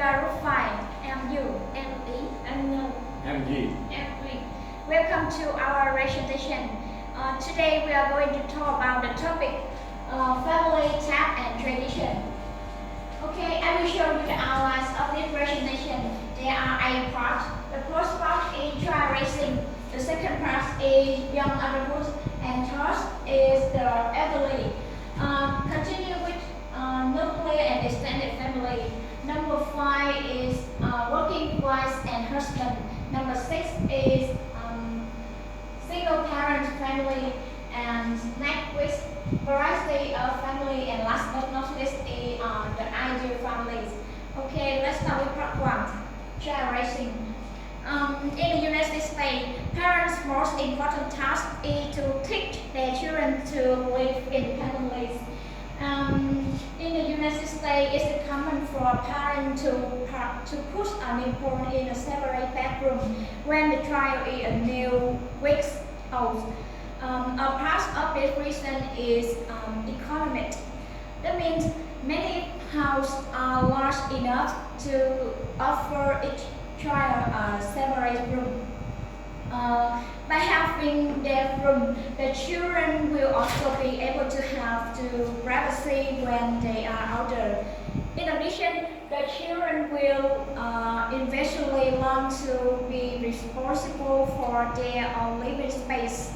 are fine. And you? ME, And no. MG. And welcome to our presentation. Today we are going to talk about the topic family, tag, and tradition. Okay, I will show you the outlines of this presentation. There are 8 parts. The first part is child raising. The second part is young adulthood, and third is the elderly. Continue with nuclear and extended family. Number 5 is working wives and husband. Number 6 is single parent family, and next with variety of family, and last but not least is the ideal families. Okay, let's start with part 1, child raising. In the United States, parents' most important task is to teach their children to live independently. In the United States, it's common for a parent to put a newborn in a separate bedroom when the child is a new weeks old. A part of this reason is economic. That means many houses are large enough to offer each child a separate room. By having their room, the children will also be able to have privacy when they are older. In addition, the children will eventually learn to be responsible for their own living space.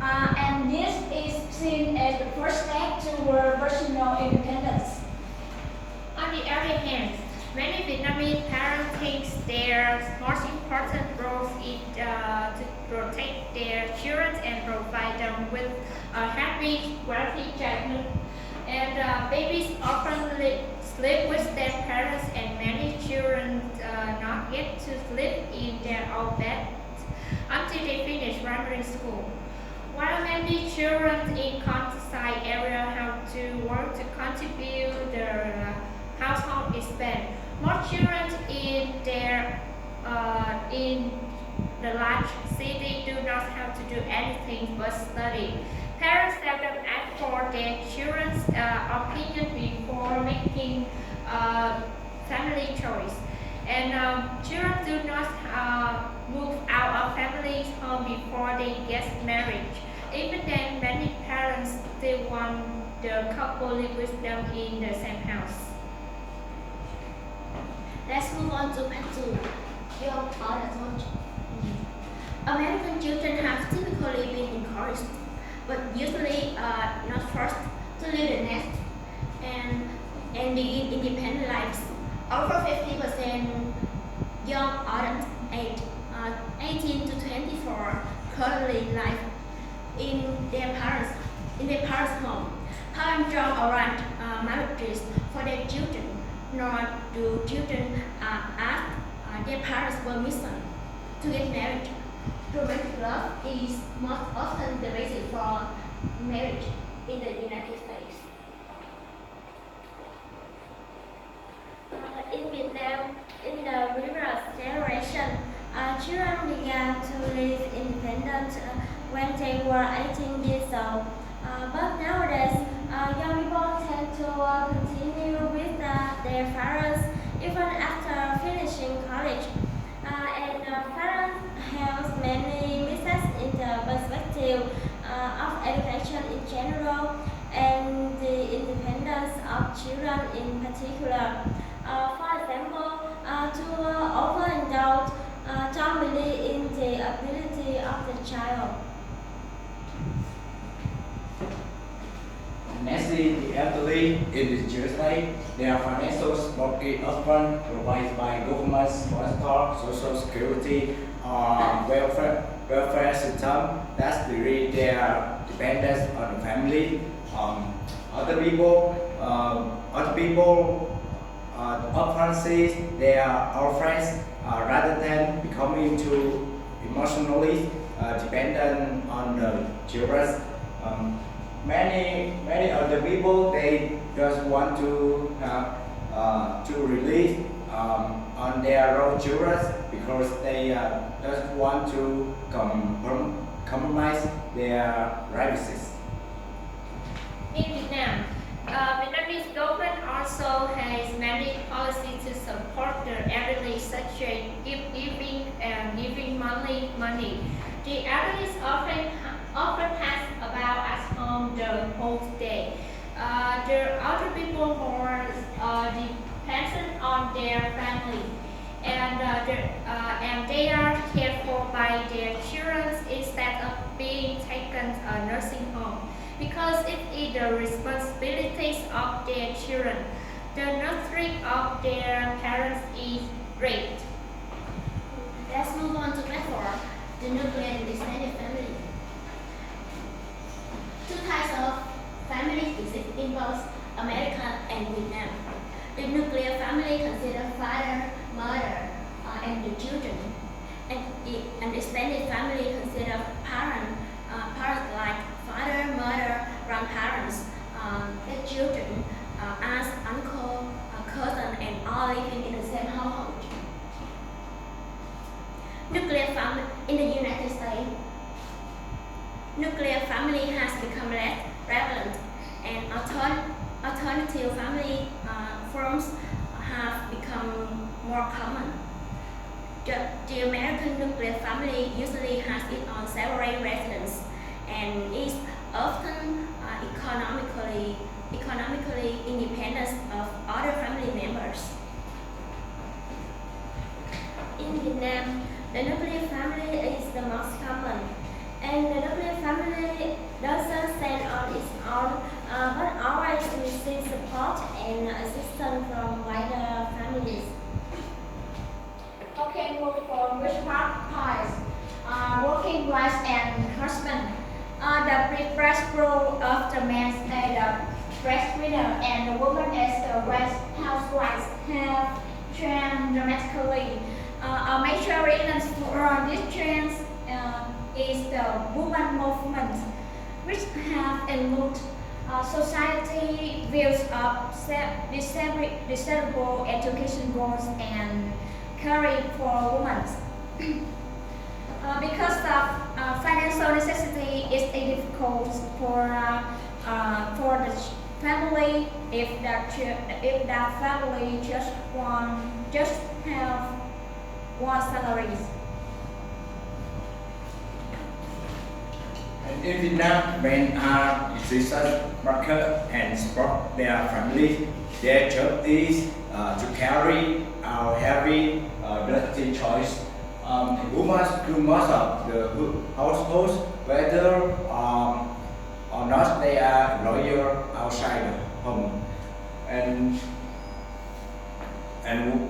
And this is seen as the first step toward personal independence. On the other hand, many Vietnamese parents think their most important role is to protect their children and provide them with a happy, wealthy childhood. And babies often sleep with their parents, and many children not get to sleep in their own bed until they finish primary school. While many children in countryside areas have to work to contribute their household expense, most children in the large city do not have to do anything but study. Parents seldom ask for their children's opinion before making family choice. And children do not move out of family home before they get married. Even then, many parents still want the couple live with them in the same house. Let's move on to part 2, young adulthood. American children have typically been encouraged, but usually not forced, to leave the nest and begin independent lives. Over 50% young adults aged 18 to 24 currently live in their parents' home. Parents don't arrange marriages for their children, nor do children ask their parents' permission to get married. Romantic love is most often the basis for marriage in the United States. In Vietnam, in the previous generation, children began to live independent when they were 18 years old. But nowadays, young people tend to continue with their parents even after finishing college. And parents have many misses in the perspective of education in general and the independence of children in particular. For example, to overindulge don't believe in the ability of the child. Next is the elderly. In the USA, their financial support is often provided by government sponsored social security or welfare system. That's really their dependence on the family. Other people often see their old friends rather than becoming too emotionally dependent on the children. Many other people, they just want to release on their own children because they just want to compromise their privacy. In Vietnam, Vietnamese government also has many policies to support the elderly, such as giving money. The elderly often has about at home the whole day. The older people who are dependent on their family, and they are cared for by their children instead of being taken to a nursing home, because it is the responsibilities of their children. The nurturing of their parents is great. Let's move on to platform, the nuclear and extended family. Two types of families exist in both America and Vietnam. The nuclear family considers father, mother, and the children, and an extended family considers parents like father, mother, grandparents, the children, aunts, uncle, cousin, and all living in the same household. Nuclear family in the United States. Nuclear family has become less prevalent, and alternative family forms have become more common. The American nuclear family usually has its own separate residence and is often economically independent of other family members. In Vietnam, the nuclear family is the most common, and the nuclear family doesn't stand on its own, but always receives support and assistance from wider families. Okay, move for which part pies? Working wives and husband. The breast role of the man as the breastwinner and the woman as the housewife have changed dramatically. A major reason for this change is the woman movement, which have influenced society views of disabled education goals and caring for women. Because of financial necessity, it's difficult for the family if that family just have one salaries. And in Vietnam, men are decision maker and support their family. Their job is to carry out heavy, dirty chores. Women do most of the households, whether or not they are loyal outside the home. And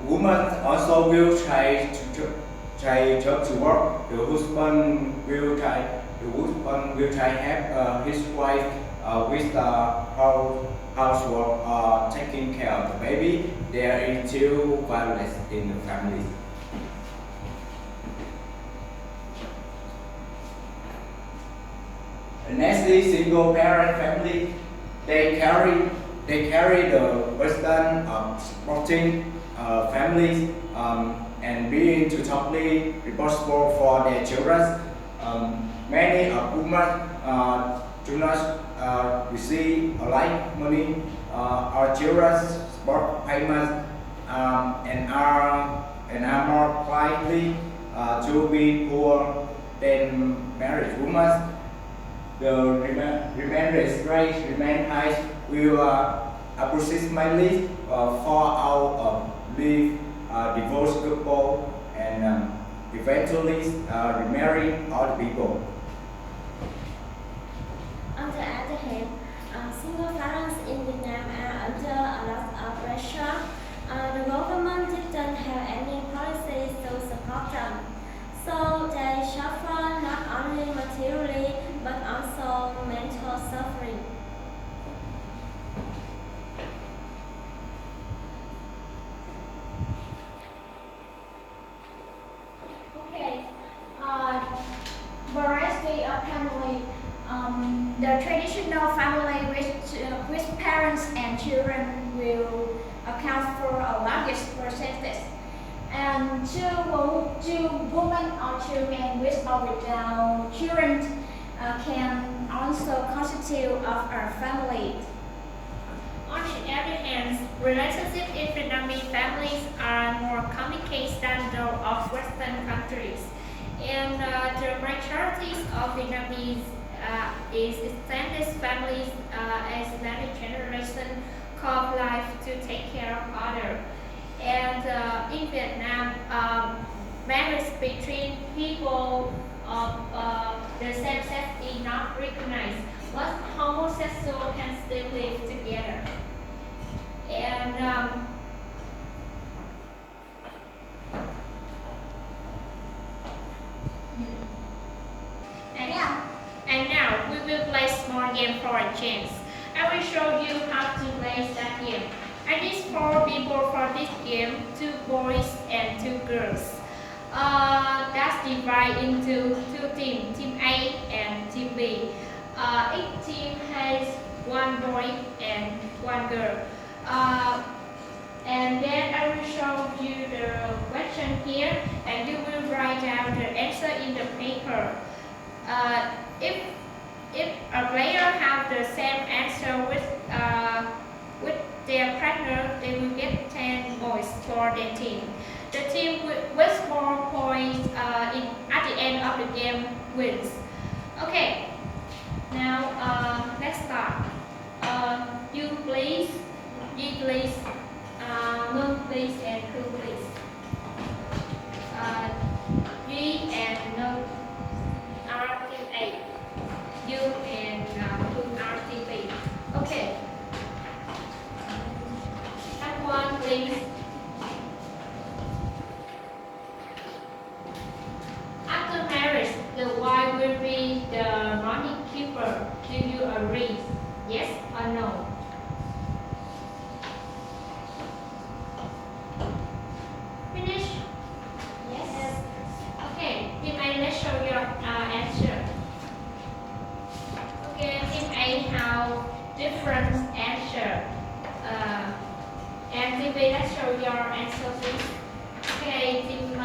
women also will try to work. The husband will try help his wife with the housework or taking care of the baby. There is still violence in the family. Lastly, single parent family, they carry the burden of supporting families and being totally responsible for their children. Many women do not receive a like money or children's support payments and are more likely to be poor than married women. The remarriage rate remain high will approximately 4 out of leave divorced couple and eventually remarry other people. On the other hand, single parents in Vietnam are under a lot of pressure. The government didn't have any policies to support them, so they suffer not only materially but also mental suffering. Okay. Variety of family. The traditional family with parents and children will account for a largest percentage. And two women or children with or without children can also constitute of our family. the other hand, relationships in Vietnamese families are more complicated than those of Western countries. And the majority of Vietnamese is extended families as many generations call life to take care of others. And in Vietnam, marriage between people of the same sex is not recognized, but homosexuals can still live together. And and, Yeah. and now we will play small game for a chance. I will show you how to play that game. I need 4 people for this game, 2 boys and 2 girls. That's divided into 2 teams, Team A and Team B. Each team has 1 boy and 1 girl. And then I will show you the question here, and you will write down the answer in the paper. If a player have the same answer with their partner, they will get 10 points for their team. The team with more points at the end of the game wins. Okay, now let's start. You please, you please, no please, and who please. You and no are team A. You and who are team B. Okay. Have one please. After marriage, the wife will be the money keeper. Do you agree? Yes or no? Finish? Yes. Okay, team A, let's show your answer. Okay, team A have different answer. And team B, let's show your answer please. Okay, team B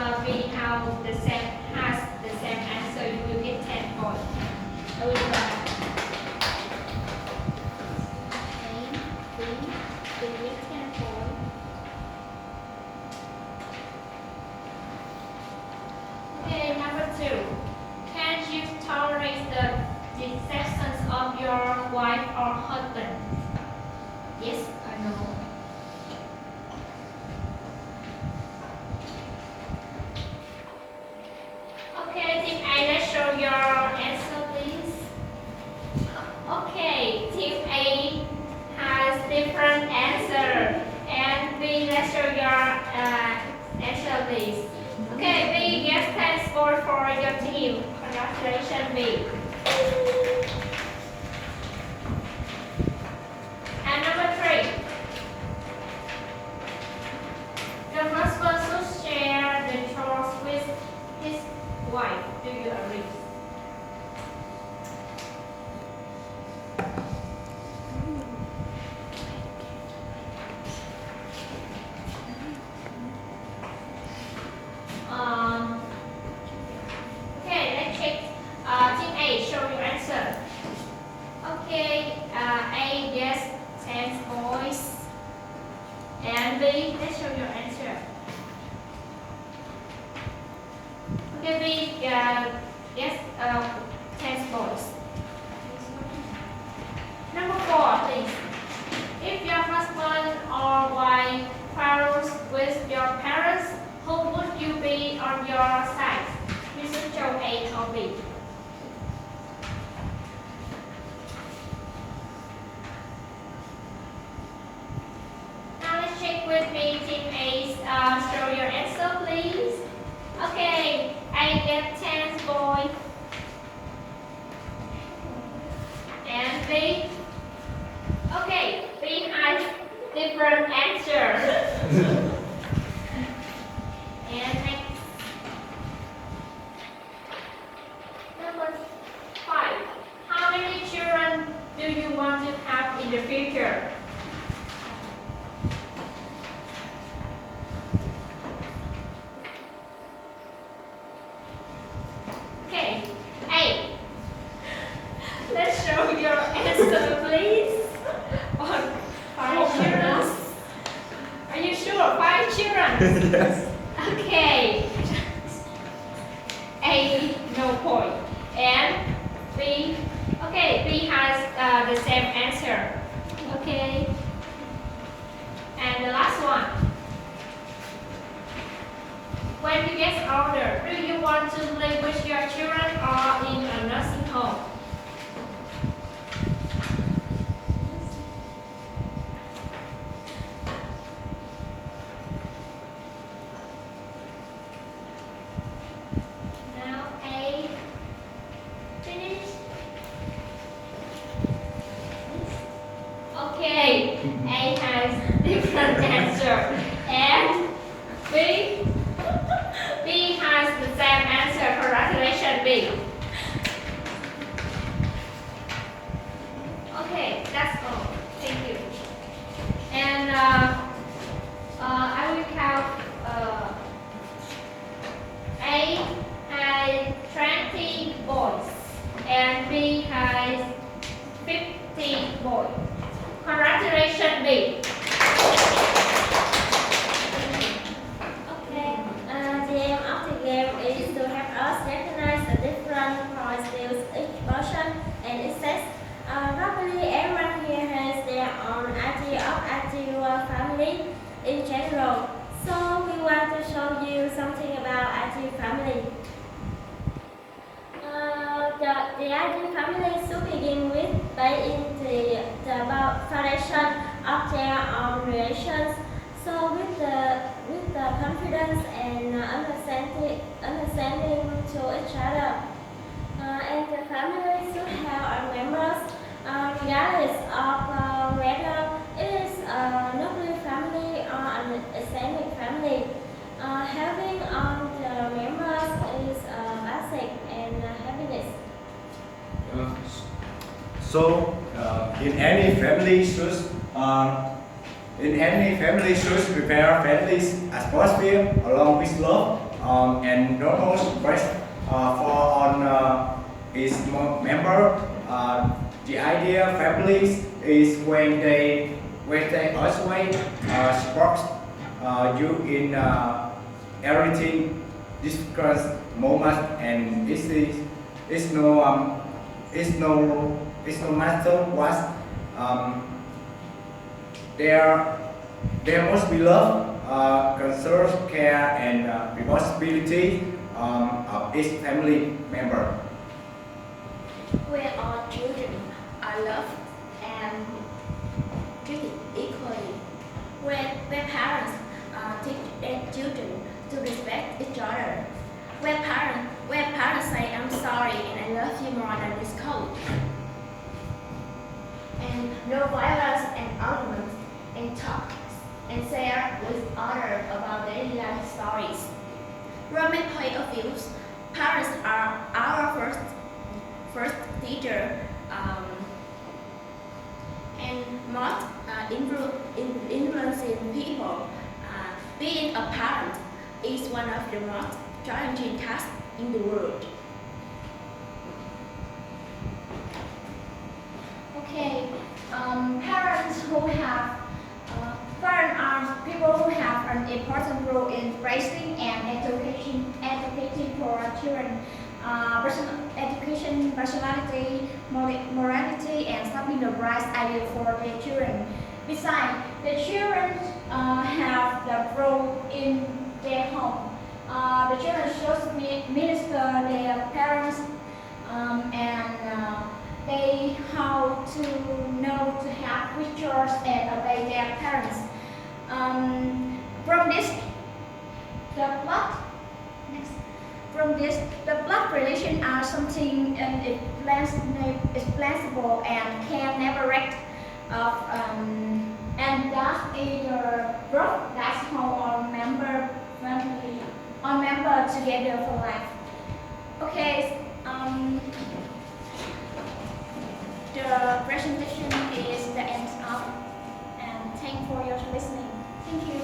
have the same answer. You will get 10 points. I will try. A, B get 10 points. Okay, number 2. Can you tolerate the deceptions of your wife or husband? Yes or no? Okay, team A, let's show your answer, please. Okay, team A has different answer. And B, let's show your answer, please. Okay, B gets 10 score for your team. Congratulations, B. And number 3. The husband should share the chores with his wife. Do you agree? Okay, let's check. Team A, show your answer. Okay, A gets 10 points. And B, let's show your answer. Okay, B gets 10 points. Number 4, please. If your husband or wife quarrels with your parents, who would you be on your side? You should show A or B. Now let's check with me, Team A. Show your answer, please. Okay, I get 10 points. And B? Okay, B has different answer. And next. Number 5. How many children do you want to have in the future? Okay, A. Let's show your answer, please. On 5 sure? 5 children. Yes. Okay. A, no point. And B, okay, B has the same answer. Okay. And the last one. When you get older, do you want to live with your children or in a nursing home? Now A, finish. Okay, A has different answer. And B, B has the same answer. Congratulations, B. Okay, that's all. Thank you. And I will count. A has 20 boys and B has 50 boys. Congratulations, B. Okay, the aim of the game is to help us recognize the different points with each person and it says, probably everyone here has their own idea of ideal family in general. So we want to show you something about ideal family. The ideal family should begin with based in the foundation of their own relations. So with the confidence and understanding to each other, and the family should have members regardless of whether it is a nuclear family or an extended family. Having all the members is basic and happiness. So in any family should prepare families atmosphere along with love and normal rest for on its member. The idea families is when they always support you in everything difficult moment and it's no matter what. There must be love, concern, care, and responsibility of each family member. Where all children are loved and treated equally. Where parents teach their children to respect each other. Where parents say I'm sorry and I love you more than this coat. And no violence and arguments and talk and share with others about daily life stories. From my point of view, parents are our first teacher and most influencing people. Being a parent is one of the most challenging tasks in the world. Okay, parents are people who have an important role in raising and educating for children. Education, personality, morality, and shaping the right ideal for their children. Besides, the children have the role in their home. The children should minister their parents and they how to know to have rituals and obey their parents. From this, the blood relation are something explainable and can never wreck of and that is your birth. That's how all member together for life. Okay. The presentation is the end of, and thank you for your listening. Thank you.